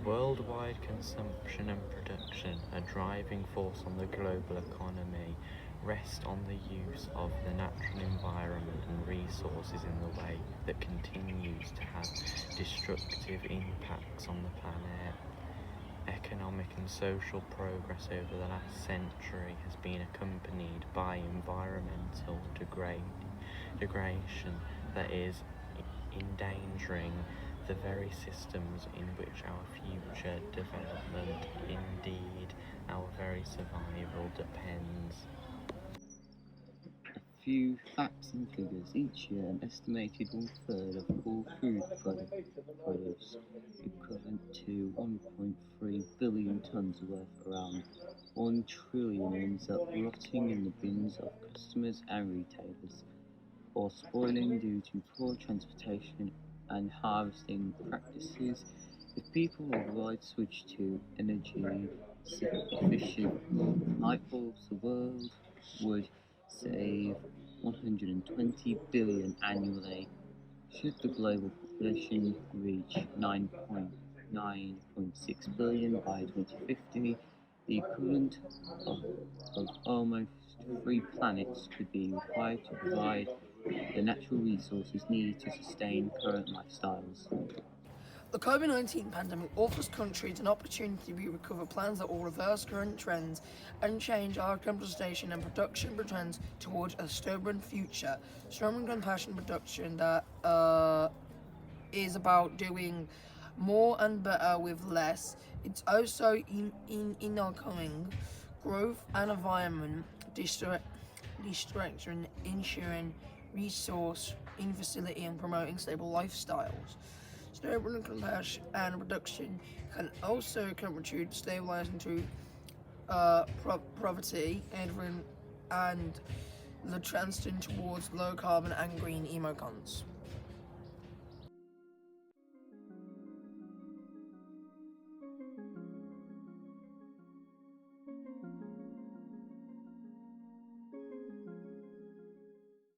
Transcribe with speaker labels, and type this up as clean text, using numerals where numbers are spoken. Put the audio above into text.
Speaker 1: Worldwide consumption and production, a driving force on the global economy, rest on the use of the natural environment and resources in the way that continues to have destructive impacts on the planet. Economic and social progress over the last century has been accompanied by environmental degradation that is endangering the very systems in which our future development, indeed our very survival, depends.
Speaker 2: A few facts and figures. Each year, an estimated one-third of all food produce, equivalent to 1.3 billion tons worth, around 1 trillion, ends up rotting in the bins of customers and retailers, or spoiling due to poor transportation and harvesting practices. If people worldwide switch to energy-efficient light bulbs, the world would save 120 billion annually. Should the global population reach 9.6 billion by 2050, the equivalent of almost 3 planets could be required to provide the natural resources needed to sustain current lifestyles.
Speaker 3: The COVID-19 pandemic offers countries an opportunity to recover plans that will reverse current trends and change our transportation and production trends towards a stubborn future. Strong compassion production that is about doing more and better with less. It's also in incoming growth and environment destruction, ensuring resource in facility and promoting stable lifestyles. Stable compassion and production can also contribute to stabilizing to poverty and the transition towards low carbon and green econs.